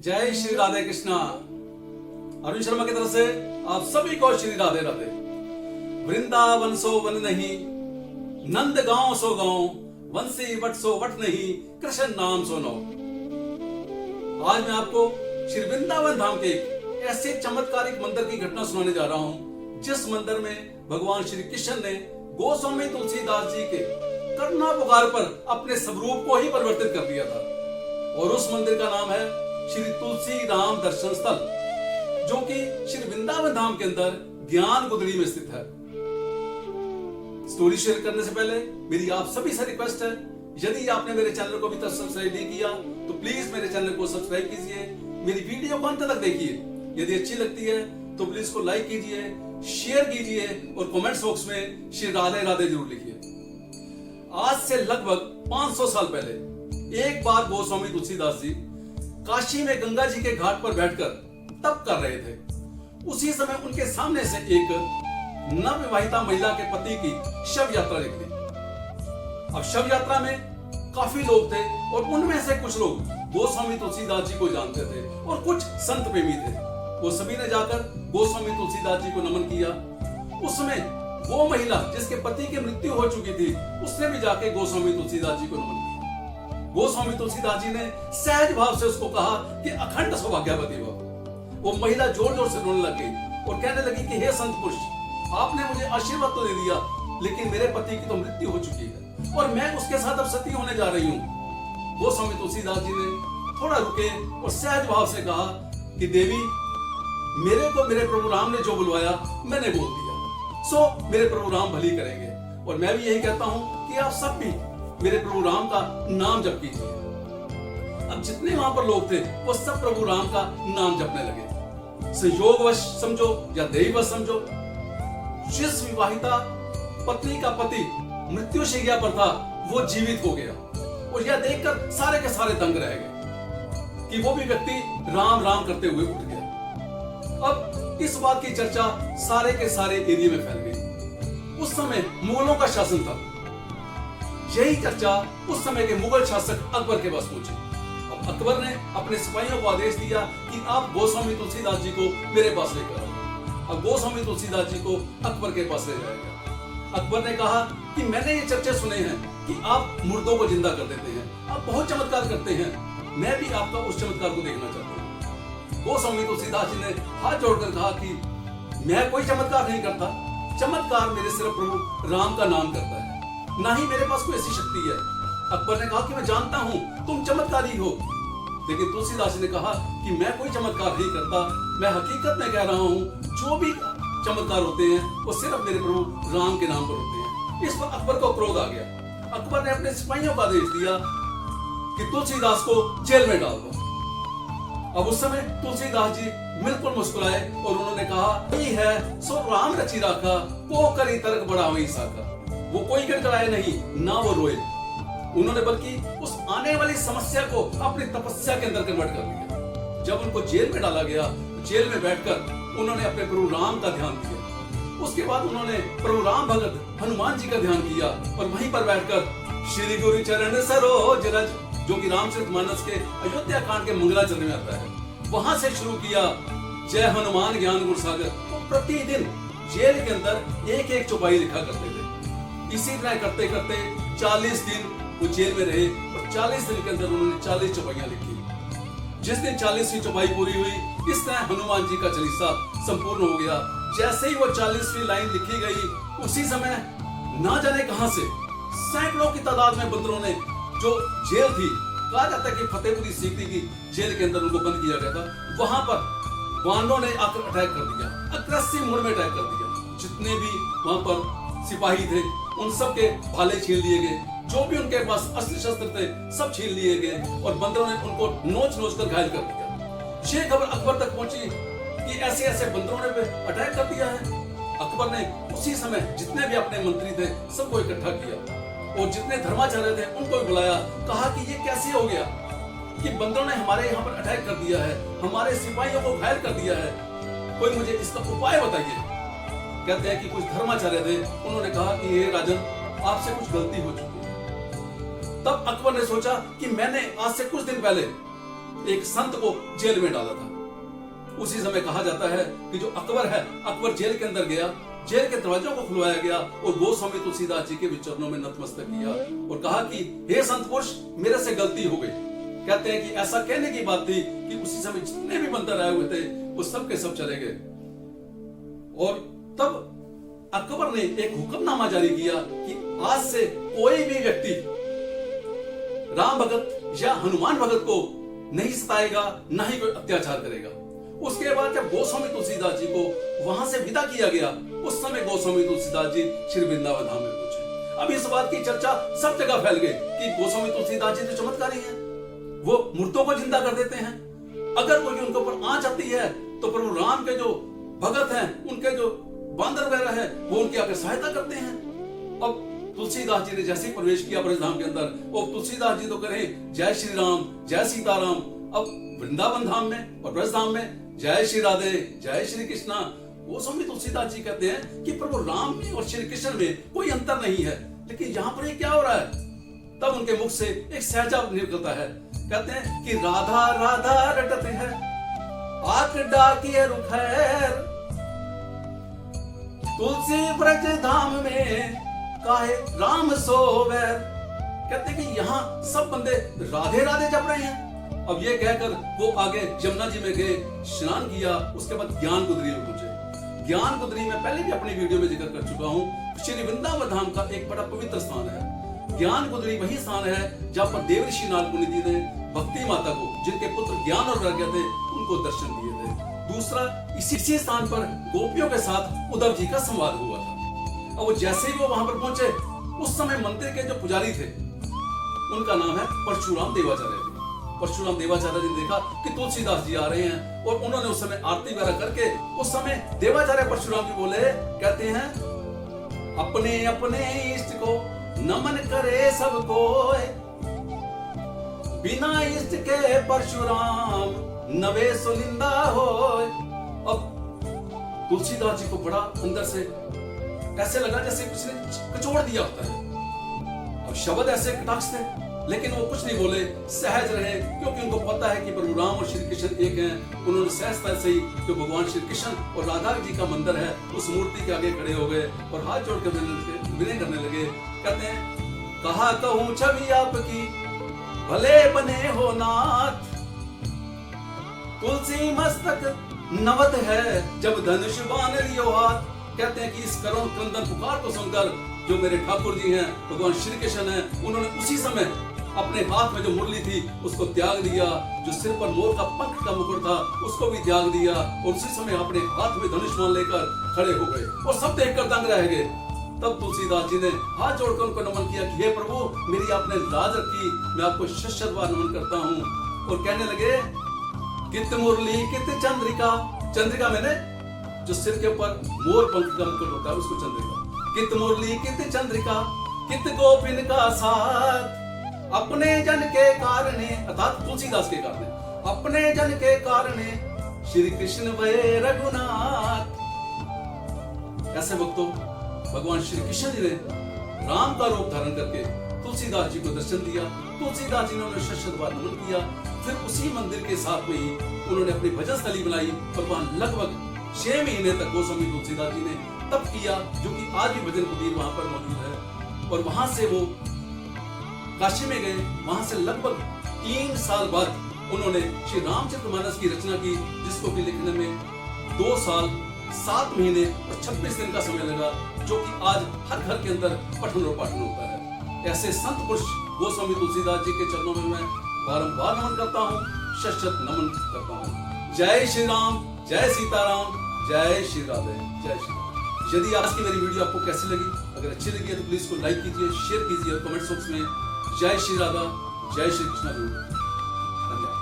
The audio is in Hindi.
जय श्री राधे कृष्णा। अरुण शर्मा की तरफ से आप सभी को श्री राधे राधे। वृंदावन सो वन नहीं, नंद गांव सो गांव, वंशी वट सो वट नहीं, कृष्ण नाम सो नौ। आज मैं आपको श्री वृंदावन धाम के ऐसे चमत्कारिक मंदिर की घटना सुनाने जा रहा हूं, जिस मंदिर में भगवान श्री कृष्ण ने गोस्वामी तुलसीदास जी के करुणा पुकार पर अपने स्वरूप को ही परिवर्तित कर दिया था। और उस मंदिर का नाम है श्री तुलसी राम दर्शन स्थल, जो कि श्री वृंदावन धाम के अंदर ज्ञान गुदड़ी में स्थित है। स्टोरी शेयर करने से पहले मेरी आप सभी से रिक्वेस्ट है, यदि आपने मेरे चैनल को अभी तक सब्सक्राइब नहीं किया तो प्लीज मेरे चैनल को सब्सक्राइब कीजिए, मेरी वीडियो को अंत तक देखिए। यदि अच्छी लगती है तो प्लीज को लाइक कीजिए, शेयर कीजिए और कमेंट्स बॉक्स में श्री राधे राधे जरूर लिखिए। आज से लगभग 500 साल पहले एक बार गोस्वामी तुलसीदास जी काशी में गंगा जी के घाट पर बैठकर तप कर रहे थे। उसी समय उनके सामने से एक नवविवाहिता महिला के पति की शव यात्रा निकली। अब शव यात्रा में काफी लोग थे और उनमें से कुछ लोग गोस्वामी तुलसीदास जी को जानते थे और कुछ संत प्रेमी थे। वो सभी ने जाकर गोस्वामी तुलसीदास जी को नमन किया। उस समय वो महिला जिसके पति की मृत्यु हो चुकी थी, उसने भी जाके गोस्वामी तुलसीदास जी को नमन किया। गोस्वामी तुलसीदास जी ने सहज भाव से उसको कहा कि अखंड सौभाग्यवती हो। वो महिला जोर जोर से रोने लग गई और कहने लगी कि हे संत पुरुष, आपने मुझे आशीर्वाद तो दे दिया, लेकिन मेरे पति की तो मृत्यु हो चुकी है और मैं उसके साथ अब सती होने जा रही हूँ। गोस्वामी तुलसीदास जी ने थोड़ा रुके और सहज भाव से कहा कि देवी, मेरे को मेरे प्रभु राम ने जो बुलवाया मैंने बोल दिया, सो मेरे प्रभु राम भली करेंगे। और मैं भी यही कहता हूँ कि आप सब भी मेरे प्रभु राम का नाम जप कीजिए। अब जितने वहां पर लोग थे वो सब प्रभु राम का नाम जपने लगे। संयोगवश समझो या दैववश समझो, जिस विवाहिता पत्नी का पति मृत्युशैया पर था वो जीवित हो गया। और यह देखकर सारे के सारे दंग रह गए कि वो भी व्यक्ति राम राम करते हुए उठ गया। अब इस बात की चर्चा सारे के सारे एरिया में फैल गई। उस समय मुगलों का शासन था। यही चर्चा उस समय के मुगल शासक अकबर के पास पहुंची। अब अकबर ने अपने सिपाहियों को आदेश दिया कि आप गोस्वामी तुलसीदास जी को मेरे पास लेकर आओ। अब गोस्वामी तुलसीदास जी को अकबर के पास ले जाया गया। अकबर ने कहा कि मैंने ये चर्चे सुने हैं कि आप मुर्दों को जिंदा कर देते हैं, आप बहुत चमत्कार करते हैं, मैं भी आपका उस चमत्कार को देखना चाहता हूँ। गोस्वामी तुलसीदास जी ने हाथ जोड़कर कहा कि मैं कोई चमत्कार नहीं करता, चमत्कार मेरे सिर्फ प्रभु राम का नाम करता है, ना ही मेरे पास कोई ऐसी शक्ति है। अकबर ने कहा कि मैं जानता हूं तुम चमत्कारी हो, लेकिन तुलसीदास जी ने कहा कि मैं कोई चमत्कार नहीं करता, मैं हकीकत में कह रहा हूं, जो भी चमत्कार होते हैं वो सिर्फ मेरे प्रभु राम के नाम पर होते हैं। इस पर अकबर को क्रोध आ गया। अकबर ने अपने सिपाहियों को आदेश दिया कि तुलसीदास को जेल में डाल दो। अब उस समय तुलसीदास जी बिल्कुल मुस्कुराए और उन्होंने कहा, यही है सो राम रची राखा, को करी तर्क बड़ा वही साका। वो कोई गड़गड़ाए नहीं, ना वो रोए। उन्होंने बल्कि उस आने वाली समस्या को अपनी तपस्या के अंदर कन्वर्ट कर लिया। जब उनको जेल में डाला गया, जेल में बैठकर उन्होंने अपने प्रभु राम का ध्यान किया। उसके बाद उन्होंने प्रभु राम भगत हनुमान जी का ध्यान किया और वहीं पर बैठकर श्री गुरु चरण सरोज रज, जो कि रामचरितमानस के अयोध्या कांड के मंगलाचरण में आता है, वहां से शुरू किया जय हनुमान ज्ञान गुण सागर। वो प्रतिदिन जेल के अंदर एक एक चौपाई लिखा करते थे। इसी तरह करते करते 40 दिन वो जेल में रहे और 40 दिन के अंदर उन्होंने 40 चौपाइयां लिखी। जिस दिन 40वीं चौपाई पूरी हुई, इस तरह हनुमान जी का चालीसा संपूर्ण हो गया। जैसे ही वो 40वीं लाइन लिखी गई, उसी समय ना जाने कहां से सैकड़ों की तादाद में बंदरों ने, जो जेल थी, कहा जाता है कि फतेहपुरी सीकरी की जेल के अंदर उनको बंद किया गया था, वहां पर वानरों ने आकर अटैक कर दिया, अग्रेसिव मोड में अटैक कर दिया। जितने भी वहां पर सिपाही थे उन सब के भाले छीन लिए गए, जो भी उनके पास अस्त्र शस्त्र थे सब छीन लिए गए और बंदरों ने उनको नोच नोच कर घायल कर दिया। ये खबर अकबर तक पहुंची कि ऐसे ऐसे बंदरों ने अटैक कर दिया है। अकबर ने उसी समय जितने भी अपने मंत्री थे सबको इकट्ठा किया और जितने धर्माचार्य थे उनको भी बुलाया। कहा कि ये कैसे हो गया कि बंदरों ने हमारे यहाँ पर अटैक कर दिया है, हमारे सिपाहियों को घायल कर दिया है, कोई मुझे इसका उपाय बताइए। कहते हैं कि कुछ धर्माचार्य थे, उन्होंने कहा कि हे राजन, आपसे कुछ गलती हो चुकी है। तब अकबर ने सोचा कि मैंने आज से कुछ दिन पहले एक संत को जेल में डाला था। उसी समय कहा जाता है कि जो अकबर है, अकबर जेल के अंदर गया, जेल के दरवाजों को खुलवाया गया और गोस्वामी तुलसीदास जी के भी चरणों में नतमस्तक किया और कहा कि हे संत पुरुष, मेरे से गलती हो गई। कहते हैं कि ऐसा कहने की बात थी कि उसी समय जितने भी बंदर आए हुए थे वो सब के सब चले गए। और तब अकबर ने एक हुक्मनामा जारी किया कि आज से कोई भी व्यक्ति राम भगत या हनुमान भगत को नहीं सताएगा, ना ही कोई अत्याचार करेगा। उसके बाद जब गोस्वामी तुलसीदास जी को वहां से विदा किया गया, उस समय गोस्वामी तुलसीदास जी श्री वृंदावन धाम में पहुंचे। अब इस बात की चर्चा सब जगह फैल गई कि गोस्वामी तुलसीदास जी तो चमत्कारी हैं, वो मूर्तों को जिंदा कर देते हैं। अगर कोई उनके ऊपर आंच आती है तो प्रभु राम के जो भगत हैं, उनके जो बांदर वगैरह है, वो उनकी आकर सहायता करते हैं। अब तुलसीदास जी ने जैसे ही प्रवेश किया ब्रजधाम के अंदर, वो तुलसीदास जी तो करें जय श्री राम, जय सीताराम। अब वृंदावन धाम में और ब्रजधाम में जय श्री राधे, जय श्री कृष्णा। वो स्वामी तुलसीदास जी कहते हैं कि प्रभु राम में और श्री कृष्ण में कोई अंतर नहीं है, लेकिन यहाँ पर ये क्या हो रहा है? तब उनके मुख से एक सहजा निकलता है, कहते हैं कि राधा राधा रटत है आक डाकिए रुखैर, तुलसी ब्रज धाम में काहे राम सोवैर। कहते हैं कि यहाँ सब बंदे राधे राधे जप रहे हैं। अब ये कहकर वो आगे यमुना जी में गए, स्नान किया, उसके बाद ज्ञान गुदरी में पहुंचे। ज्ञान गुदरी में पहले भी अपनी वीडियो में जिक्र कर चुका हूँ, श्री वृंदावन धाम का एक बड़ा पवित्र स्थान है। ज्ञान गुदरी वही स्थान है जहाँ पर देवऋषि नारद मुनि जी ने भक्ति माता को, जिनके पुत्र ज्ञान और प्रज्ञा थे, उनको दर्शन दिए थे। दूसरा, इसी स्थान पर गोपियों के साथ उद्धव जी का संवाद हुआ था। अब वो जैसे ही वो वहां पर पहुंचे, उस समय मंदिर के जो पुजारी थे, उनका नाम है परशुराम देवाचार्य। परशुराम देवाचार्य जी ने देखा कि तुलसीदास जी आ रहे हैं और उन्होंने उस समय आरती वगैरह करके, उस समय देवाचार्य परशुराम जी बोले, कहते हैं अपने अपने इष्ट को नमन करे सब कोय, बिना इष्ट के परशुराम नवे सुनिंदा होय। अब तुलसीदास जी को बड़ा अंदर से ऐसे लगा जैसे किसी ने कचोड़ दिया होता है। अब शब्द ऐसे कटाक्ष थे, लेकिन वो कुछ नहीं बोले, सहज रहे, क्योंकि उनको पता है कि प्रभु राम और श्री कृष्ण एक हैं। उन्होंने सहजता से ही जो भगवान श्री कृष्ण और राधा जी का मंदिर है, उस मूर्ति के आगे खड़े हो गए और हाथ जोड़ कर विनय करने लगे। कहते हैं, कहा कहूं छवि आपकी भले बने हो नाथ, तुलसी मस्तक नवत है जब धनुष बाण लियो हाथ। कहते हैं कि इस करुण क्रंदन पुकार को सुनकर जो मेरे ठाकुर जी हैं, भगवान श्री कृष्ण हैं, उन्होंने उसी समय अपने हाथ में जो मुरली थी उसको त्याग दिया, जो सिर पर मोर का पंख का मुकुट था उसको भी त्याग दिया और उसी समय अपने हाथ में धनुष बाण लेकर खड़े हो गए और सब देखकर दंग रह गए। तब तुलसीदास जी ने हाथ जोड़कर उनको नमन किया कि हे प्रभु, मेरी आपने लाज रखी, मैं आपको शत बार नमन करता हूँ। और कहने लगे, कित मुरली कित चंद्रिका, चंद्रिका मैंने जो सिर के ऊपर मोर पंख का मुकुट होता है उसको चंद्रिका। कित मुरली कित चंद्रिका कित गोपिन का साथ, अपने जन के कारणे, अर्थात तुलसीदास के कारणे, अपने जन के कारणे श्री कृष्ण भये रघुनाथ। ऐसे वक्तों भगवान श्री कृष्ण जी ने राम का रूप धारण करके तुलसीदास जी को दर्शन दिया। तुलसीदास जी ने उन्हें शत बार नमन किया। फिर उसी मंदिर के साथ में ही उन्होंने अपनी भजन स्थली बनाई और वहां लगभग 6 महीने तक गोस्वामी तुलसीदास जी ने तप किया, जो कि आज भी भजन कुटीर वहां पर मौजूद है। और वहां से वो काशी में गए। वहां से लगभग 3 साल बाद उन्होंने श्री रामचरितमानस की रचना की, जिसको कि लिखने में 2 साल 7 महीने और 26 दिन का समय लगा, जो कि आज हर घर के अंदर पठन और पाठन होता है। ऐसे संत पुरुष गोस्वामी तुलसीदास जी के चरणों में मैं बारंबार नमन करता हूँ, शत नमन करता हूँ। जय श्री राम, जय सीताराम, जय श्री राधे, जय श्री राम। यदि आज की मेरी वीडियो आपको कैसी लगी, अगर अच्छी लगी है तो प्लीज को लाइक कीजिए, शेयर कीजिए और कमेंट बॉक्स में जय श्री राधा, जय श्री कृष्ण जरूर। धन्यवाद।